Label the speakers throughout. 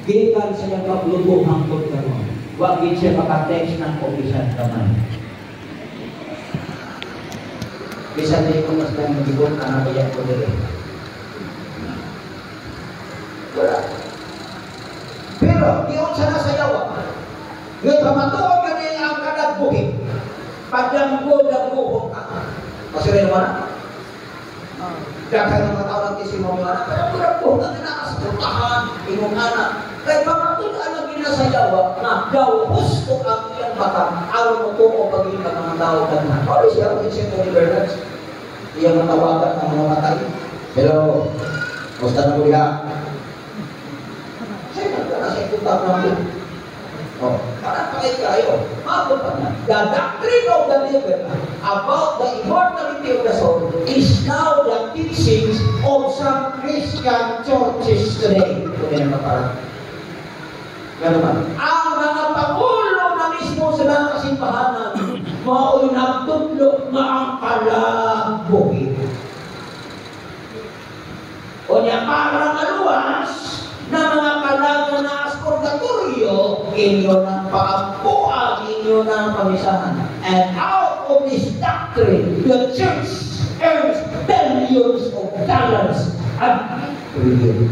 Speaker 1: Gikan siya paglubuhang pagkaroon. Huwag din siya makatext ng opisan kamay. Bisa din ko mas lang mag-ibon na nabayan ko din. Wala. Pero, diyon siya na sayawa. Ngayon, pamatuon ka nila ang kanagbuhin. Padanggo-danggo ka. Kasi rin naman na. Daghan ng mga tao ng testimony na, pero kurang-kurang na nakasapuntahan, inong anak. Kaya pamatuon ang ginasayawa na gawos ko ang iyang mata, araw mo to o pagiging ng mga tao na. Ano siya ang isip mo ni Bernard? Iyang matawagan ng mga matay. Pero, musta na mo diha? Saya putar namin. Oh, para pakit kayo. Mabot pa na. The doctrine of the liver about the immortality of the soul is now the teachings of some Christian churches today. Ito din ang parang. Gano'n ba? Ang mga pangulo na mismo sa mga kasimbahanan, mao'y nagtudlo na ang kalagbuhin. O niya parang aluwas na mga kalaga na purgatorio, inyo ng paampuan, inyo ng pamisahan. And out of this doctrine, the church earns billions of dollars every year.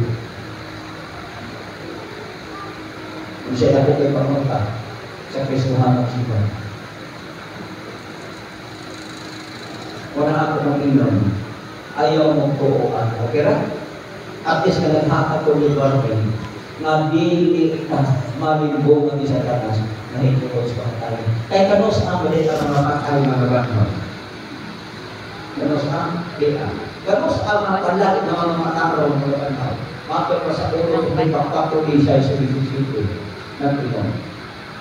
Speaker 1: Kung siya na po kayo pamunta sa Kristuhan ng Siba. Wala ako ng inom, ayaw mong tuuan. Okay ra? At least ka naghahat ko ni Barbie na dili ka malimbungan sa kanas na hindi ko sa pagkain. Kaya kano sa amin din ang mga pagkain mga bangon. Kano sa amin? Kaya. Kano sa amin ang panlaki ng mga mataraw ng mga bangon. Mapit pa sa ulo ng pagkakulisay sa bisisito ng Pinoy.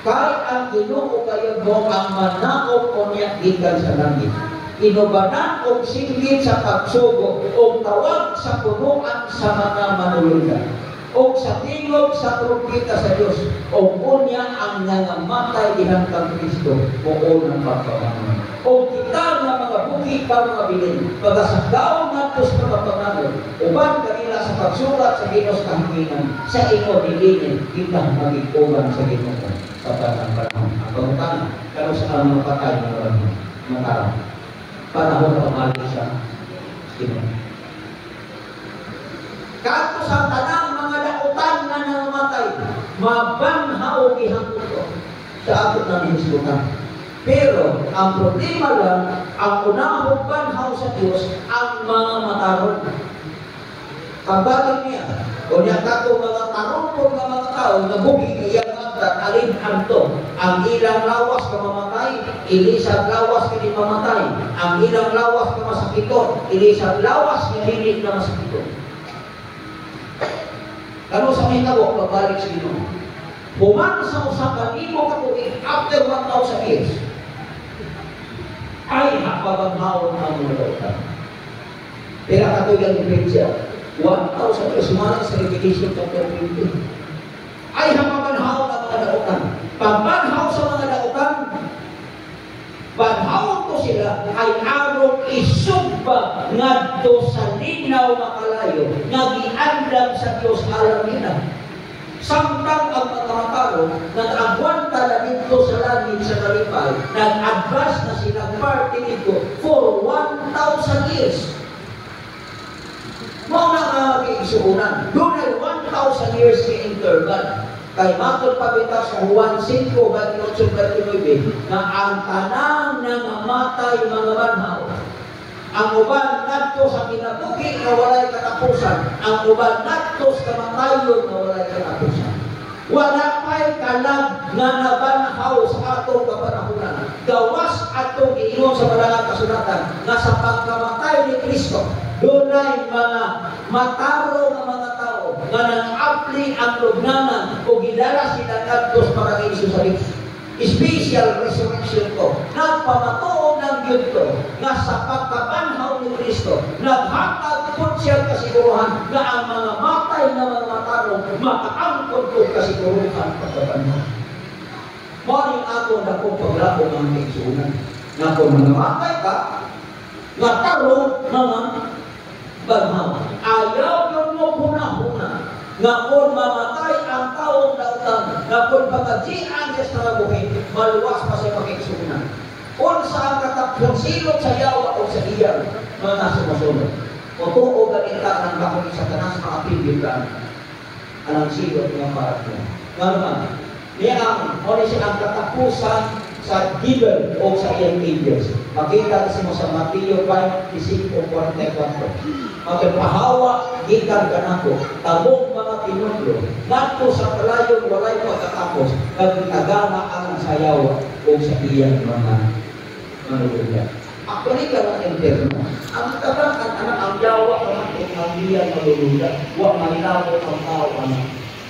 Speaker 1: Kahit ang Ginoo kayo mo ang manakop o niya gikan sa langit. Inubanan o singgit sa pagsugo o tawag sa punuan sa mga manulugan o sa tingog sa trumpeta sa Diyos o kunya ang nangamatay dihang kang Kristo o unang pagpamangon o kita nga mga bukid pa mga bilin pagkasagaw nga tos mga panganon uban kanila sa pagsulat sa Dinos kahanginan sa ino dilinin kita magikuban sa Ginoo sa batang panahon ang pagkutang kano sa mga patay ng mga panahon na pamalik siya Ginoo. Kato sa tanang mga dautan na nangamatay, mabanhaw ihangko ko sa ato ng hisbutan. Pero, ang problema lang, ang unahong banhaw sa Diyos, ang mga mataron. Kabalit niya, o niya kato mga tarong mga tao, na bugig iyang magdat, alin anto, ang ilang lawas ka mamatay, ilisang lawas ka di mamatay, ang ilang lawas ka masakiton, ilisang lawas ka hindi na masakiton. Kano sa may tawag, magbalik sa Ginoo. Human sa usapan, imo katuig after 1,000 years, ay hapabanghawon ang mga dautan. Pero katuig ang Biblia, 1,000 years, sumala sa Revelation chapter 20. Ay hapabanghawon ang mga dautan. Pagbanhaw sa mga dautan, banhawon ko sila ay arong isugba ngadto sa linaw makalayo nga giandam sa Dios alam nila. Samtang ang mga mataro nag-agwanta na dito sa langit sa kalipay, nag-advance na silang party nito for 1,000 years. Mga nakakiisuunan, doon ay 1,000 years ni interval. Kay matod pabita sa Juan 5, 28-29, na ang tanang nangamatay mga banhaw. Ang uban nadto sa kinabuhi na walay katapusan. Ang uban nadto sa kamatayon na walay katapusan. Wala pa'y kalag na nabanhaw sa atong kapanahunan. Gawas atong iingon sa marangang kasulatan na sa pagkamatay ni Kristo, doon ay mga mataro ng mga tao na nang-apli ang lugnanan o gidala sila kadtos para kay Isus sa Diyos. Special resurrection ko. Nagpamatuog ng Diyos ko na sa pagkabanhaw ni Kristo, naghatag po siya kasiguruhan na ang mga matay na mga matarong makaangkot ko kasiguruhan pagkabanhaw. Maring ako na kung paglako ng kaisunan na kung mga matay ka, natarong mga banhaw. Ayaw yun mo huna-huna na kung mamatay ang tao kasulatan na kung pagkajian sa trabuhin, maluwas pa sa pag-iksunan. Kung saan katapong silot sa yawa o sa iyan, mga nasa masunod. O tuo ganita ng bakong sa tanas makapigil ka. Anong silot ng parat mo. Nga naman, niyang, o ang katapusan sa given o sa iyang ages. Makita kasi mo sa Mateo 5:45-44. Magpahawa, gikan ka na ko, tabong mga pinudlo, nato sa palayon, walay pagkatapos, nagtagama ang sayaw o sa iyang mga manulungan. Actually ka lang interno. Ang tabang anak ang yawa naman kung ang iyang manulungan, huwag malinaw ang tao anak.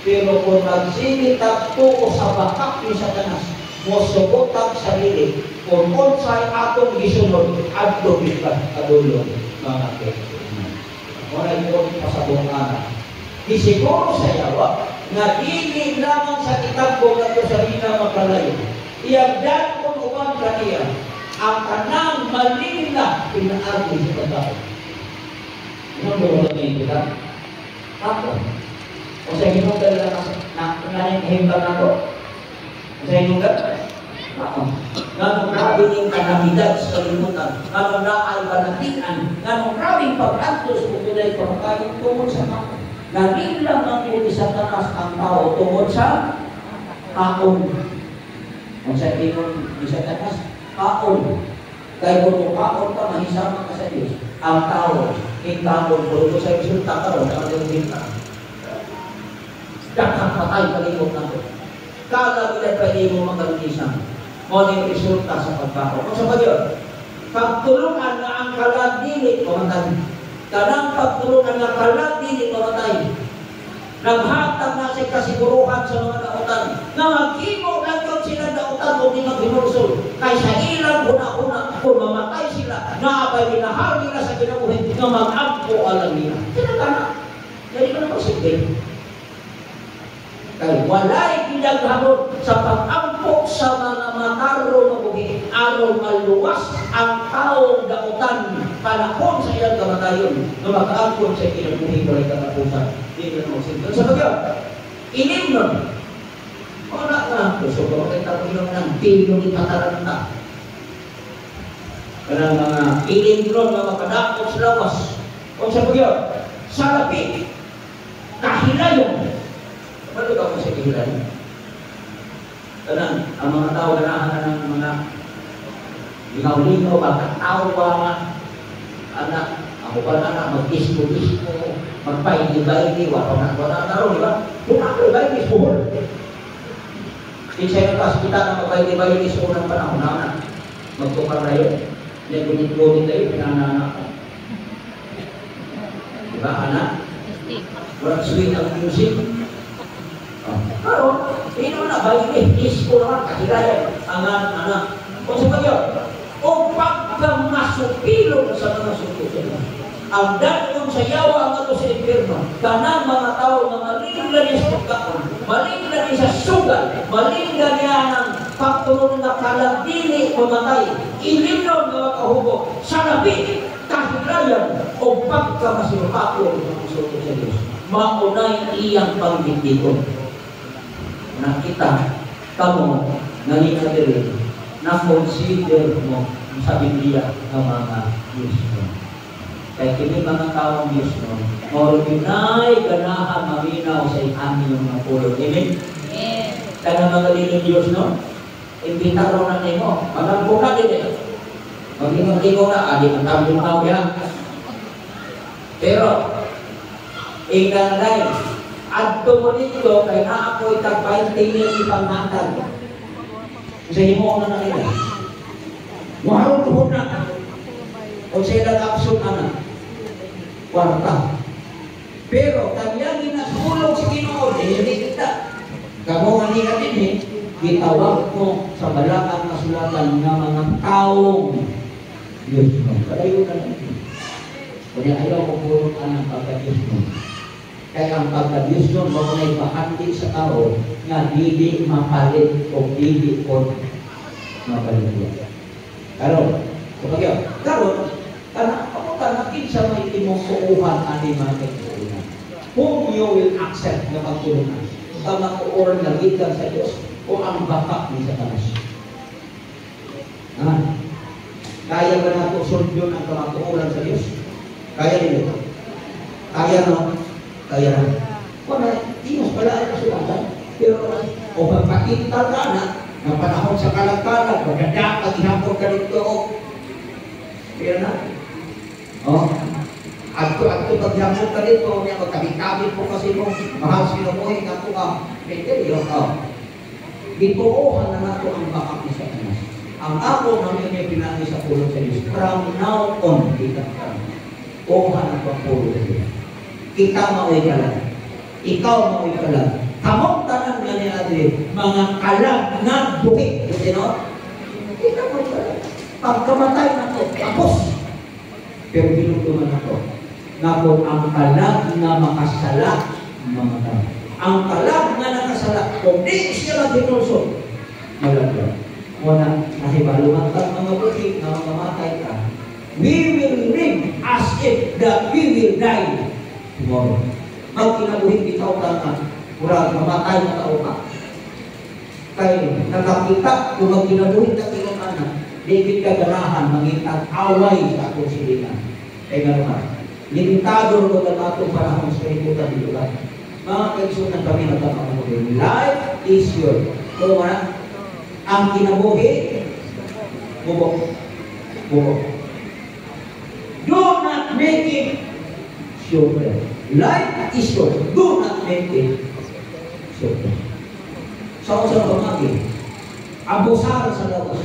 Speaker 1: Pero kung nagsingit at tuko sa bakak ni Satanas, mo subotag sarili, kung unsay atong gisunod, adto kita kadulong mga kaibigan. Muna yung pasabong anak. Di siguro sa yawa, na dili lamang sa kitabong na ito sa rina makalayo. Iagdan kong uman kaniya, ang kanang maling na pinaagi sa tao. Anong buwan ngayon kita? Ako. O sa inyong dala na nangyayahimba na ko. Sa inyong dala? Ako. Nganong grabing kanamidad sa kalimutan. Nganong naay banatian. Nganong grabing pag-antos kung pinay pagkain tungkol sa mga. Galing lang ang uli sa tanas ang tao tungkol sa kaon. Kung sa inyong isa tanas, kaon. Kaya kung kaon ka, mahisama ka sa Diyos. Ang tao, kaon po. Kung sa resulta ka ron, ang iyong ka. Dakang patay kalimot na ito. Kala nila pwede mo magalunisang. Ngunit resulta sa pagkako. Kung sa bagyo, pagtulungan na ang kaladili, kumatay. Kanang pagtulungan na kaladili, kumatay. Naghatag na sa kasiguruhan sa mga dautan. Na mag-imo lang yun sila dautan o di mag-hinulsol. Kaysa ilang una-una, kung mamatay sila, naabay minahal nila sa kinabuhin, na mag-ampo alam nila. Sila ka na. Jadi ka na posible. Kaya walay ginaghamon sa pag-ampok sa mga mataro na buhi aron maluwas ang taong dautan panahon sa iyang kamatayon na mag-ampok sa iyang buhi walay katapusan. Hindi na magsinto. Sa bagyo, ilim nun. Wala na. Gusto ko makita ko yung ng bilong ipataran na. Kaya mga ilim nun na makadakot sa lawas. O sa bagyo, sa lapi, kahilayon. Ano ba ko sa kahilayon? Kanang, ang mga tao ganahan ng mga lingaw-lingaw, bakit tao ba anak, ako ba na mag-ispo-ispo, magpahingi-bahingi, wala na rin, di ba? Kung ako bahingi, suhol. Kinsay na kita na magpahingi-bahingi sa unang panahon na magtukar na yun. Yan, gunit-gunit tayo, pinananak ko. Di ba, anak? Walang sweet ang music. Pero, hindi naman na, bahingi, ispo naman, kahilayan, anak. Kung sa bagyo, o pagkamasupilong sa mga sukusin. Ang danon sa yawa ang ato sa impirno, kanang mga tao na malinglan niya sa pagkaon, malinglan niya sa sugal, malinglan niya ng pagtulong na kalabili mamatay, ilimnon na makahubo, sa labi, kahilayan, o pagkamasupilong ng suko sa Diyos. Maunay iyang pangbitikon. Nakita kamo nanginadiri na consider mo sa Biblia ng mga Diyos mo. Kaya kini mga taong Diyos mo, orinay ganahan maminaw sa amin yung mga pulo. Amen? Kaya mga liling Diyos no, imbitaro na nimo, magagpo na din eh. Mag-ingon-ingon na, adi ang tambong tao yan. Pero, ikanay, adto mo dito, kaya na ako itag-20 years ipangmatag. Sa imo na nakita. Warong tuhod na. O sila kapsun anak. Warta. Pero, kanya ginasulong si Ginoo, hindi kita. Kamu nga nga din eh, gitawag mo sa balakang kasulatan ng mga taong Diyos mo. Palayo na lang. Kaya ayaw ko puro ang pagka-Diyos mo. Kaya ang pagka-Diyos mo, maunay pahandi sa tao na hindi mapalit o hindi o mapalit. Karon, karena ako tanakin sa may timusuuhan ani mga kaibigan. Whom you will accept na pagtulungan. ka makuoran na gikan sa Diyos o ang bakak ni Satanas? Ha? Kaya ba nato sundyon ang kamakuoran sa Diyos? Kaya nila? Kaya no? Kaya na. Wala, inos pala ay kasulatan. Pero, o magpakita ka na, ng panahon sa kalagkalag, magdadakag, ihapon ka dito, kaya na. O, agto paghapon ka dito, niya magkabit-kabit po kasi mo, mahal sinubuhin na ito ka, medyo, gituohan na nato ang bakak ni Satanas. Ang ako namin may pinangi sa pulo sa Diyos, from now on, kita ka. Ohan ang pulo sa Diyos. Ikaw mauwi ka lang. Ikaw mauwi ka lang. Kamong tanan nga ni Adri, mga kalag na bukit. You know? Ikaw mauwi ka lang. Pagkamatay na ito, tapos. Pero binutuman na ito. Nga po, ang kalag na makasala, mamatay. Ang kalag na nakasala, kung di siya mag-inulso, malaglag. Wala, nahibaluhan ka mga bukit na mamatay ka. We will live as if that we will die tomorrow. Magkinabuhin bitaw ka nga, murag mamatay na tao ka. Kaya nakakita kung magkinabuhin na kinunana, David kaganahan, mangitang away sa akong silingan. Kaya nga naman, limitado ko na natong panahon sa ikutan dito ka. Mga kaisunan kami nagkakamuhin. Life is yours. Kung wala, ang kinabuhi, bubok. Bubok. Do not make it shorter. Life is short. Do not make it shorter. Sa usa na pamagi, abusar sa lawas.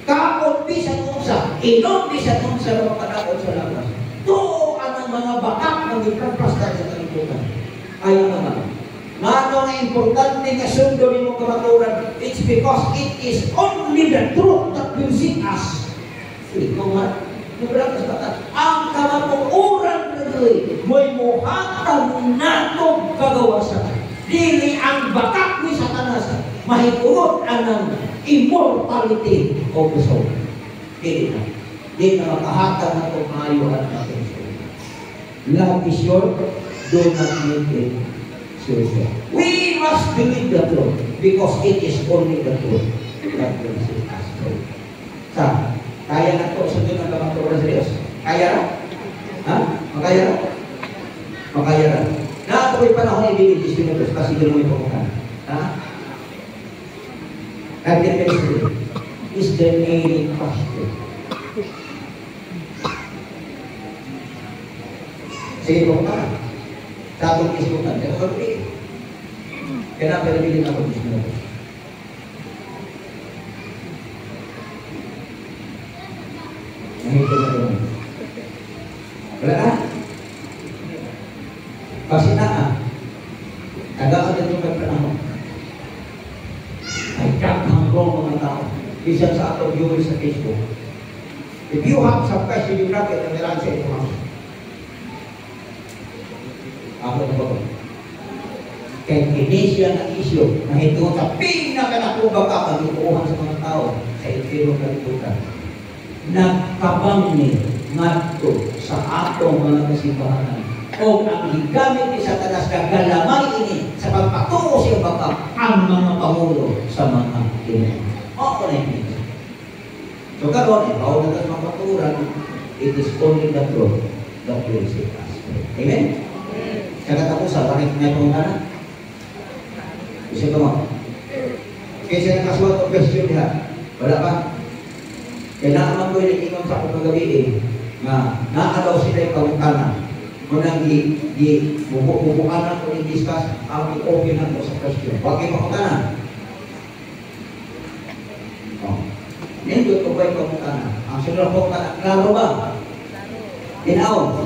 Speaker 1: Kaon bisan unsa, inom bisan unsa sa pagkadaot sa lawas. Tuo ang mga bakak ng ipagpasdan sa kalibutan. Ayaw naman. Nga ang importante nga sundo ni mong kamaturan, it's because it is only the truth that will set us. Ikaw nga, ang kamaturan na doon, may muhatag natong kagawasan. Dili ang bakak ni Satanas, mahigurot ang immortality of the soul. Dili na. Dili na makahatag natong maayo at natong soul. Love is short, do not make it shorter. We must believe the truth because it is only the truth that will set us free. Sa kaya na ito, sundin ang kamaturan sa Diyos. Kaya na? Ha? Makaya na? Makaya na. Na ito ko'y panahon ibigin, Diyos minutos, kasi doon mo ipamukan. Ha? Kaya is the nailing pastor. Sige po ka. Sa atong isbukan. Kaya ko rin. Kaya na pinabilin ako, Diyos minutos. Nahito na doon. Wala na? Kasi na tagaan na itong magpanahon. Ay kakang wrong mga tao. Bisan sa atong viewers sa Facebook. If you have some question, you grab it and they'll answer it to us. Ako na ba? Kaya kinesya na issue na ito sa pinaka-nakubag ka pag-iuuhan sa mga tao sa infero kalibutan. Nagkabang ni ngadto sa atong mga kasimbahan o ang gigamit ni Satanas kagalamay ini sa pagpatuo siya baka ang mga pangulo sa mga kinabuhi. O na yun. So karon, ikaw na sa mga paturan, it is only the truth that will save us. Amen? Sa katapusan, bakit nga itong kanan? Isa ito mo. Kaya siya nakasulat o question niya, wala pa? Kaya naman ko yung ingon sa akong kagabi na naalaw sila yung kawutanan. Kung nang bubukanan ko i-discuss, ang i-open na ko sa question. Huwag yung kawutanan. Nindot ko ba yung kawutanan? Ang sunod kawutanan, klaro ba? Tinaw.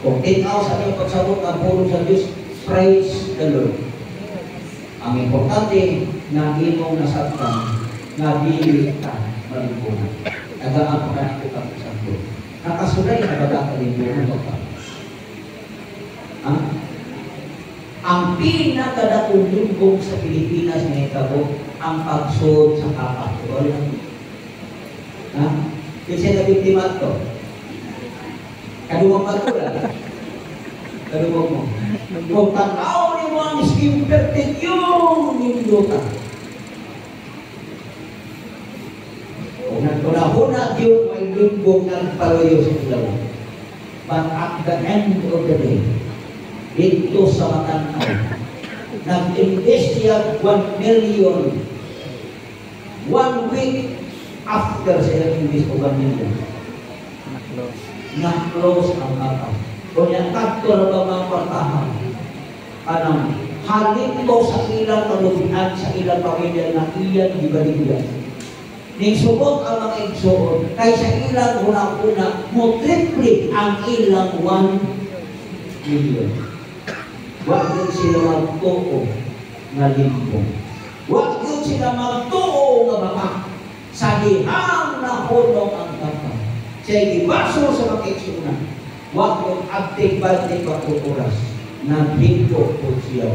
Speaker 1: Kung tinaw sa iyong pagsabot ang puro sa Diyos, praise the Lord. Ang importante na imong nasabtan, na dili ka malimbunan. Nagaan pa ka kita sa Diyos. Nakasulay na baga kalimbunan mo ka. Ang pinakadakong lumbong sa Pilipinas na itabo, ang pagsod sa kapat. Kasi na biktima ito. Kaduwang patulan. Kaduwang mo. Kung tanaw ni mo ang skin perfect yung nindutan. Kung nagkunahuna yung may limbong ng palayo sa ilaw. But at the end of the day, dito sa matanaw, nag-invest siya 1 million 1 week after sila invest o 1 million. Na-close ang mata. Kung yung takto na ba mga partahan, anong halip ko sa ilang kalubian, sa ilang pamilya na iyan ibaligyan. Nigsubot ang mga igsoon, kay sa ilang una-una, mo-triplit ang ilang 1 million. Huwag yun sila magtuo na limbong. Huwag yun sila magtuo nga baka sa dihang na hulong ang kapal. Siya ibaso sa mga igsoon. Huwag yun aktig-baltig oras na limbo po siya.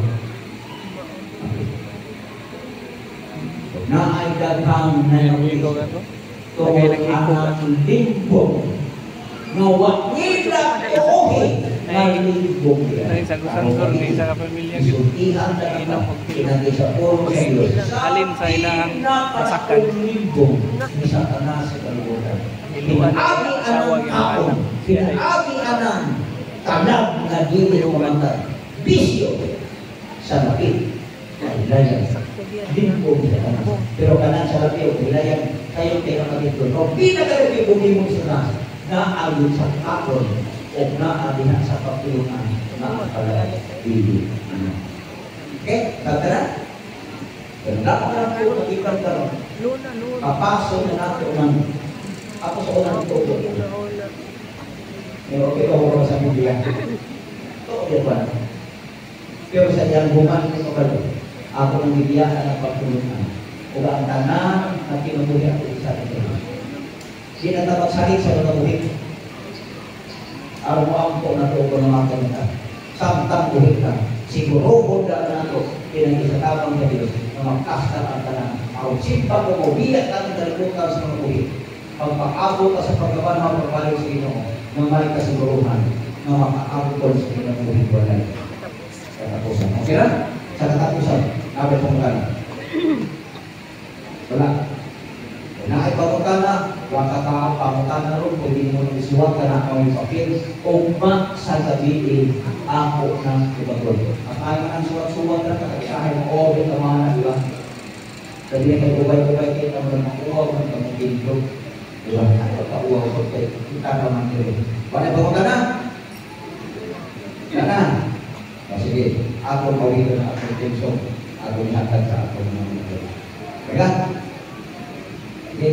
Speaker 1: Na ay daghang na yung tungkol ang limbong na wakilang tuohin na limbong yan. Isultihan na naman pinagay sa puro sa Diyos.
Speaker 2: Alin sa ilang masakan.
Speaker 1: Limbong ni Satanas sa kalubutan. Pinag-abi anang taon, pinag-abi anang tanag na dili kumantay. Bisyo sa lapit. Kailayan. Limbong sa kanan. Pero kanan sa lapit, kailayan. Kayo tayo kapito. Kung pinag-abi mo sa nas, naagin sa kapon o naagin sa kapilungan na palagay. Okay? Tagtara? Ganda ko lang po nakikang karon. Papasok na natin ng ako sa unang ito. Pero okay ko sa Biblia. Ito okay pa. Pero sa iyang buman ito ka ako ng Biblia na pagtulungan. O ang tanan na kinubuhi ako isa ito. Sinatapagsahit sa mga buhit. Araw-araw po na ito ko na mga kanita. Samtang buhit na. Siguro po na ito pinag-isatabang sa Diyos na magkasta ang tanan. Ang simpa ko mo, biyak natin talikutan sa mga buhit. Pagpakaabot ka sa pagkaban ng pagpalik sa Ginoo na may kasiguruhan na makaabot ko sa inyong buhit walay. Sa katapusan. Okay na? Sa katapusan, nabi pangkala. Wala. Na ipamutana, wakata pamutana ron, pwede mo nang isuwag ka na ang papel, ugma sa gabiin ako ng ibagol. At ayaw ang suwag-suwag na kakasahin mo, o, yung tamahan, di ba? Sabi niya kayo, gubay-gubay kayo na mga makuha, mga kamagindro. Di ba? Ako pauwaw ko kayo, kita naman kayo. Wala ipamutana? Yan na. Sige, ako mawito na ako tensyon, ako nihatag sa ako ng mga. Kaya, okay,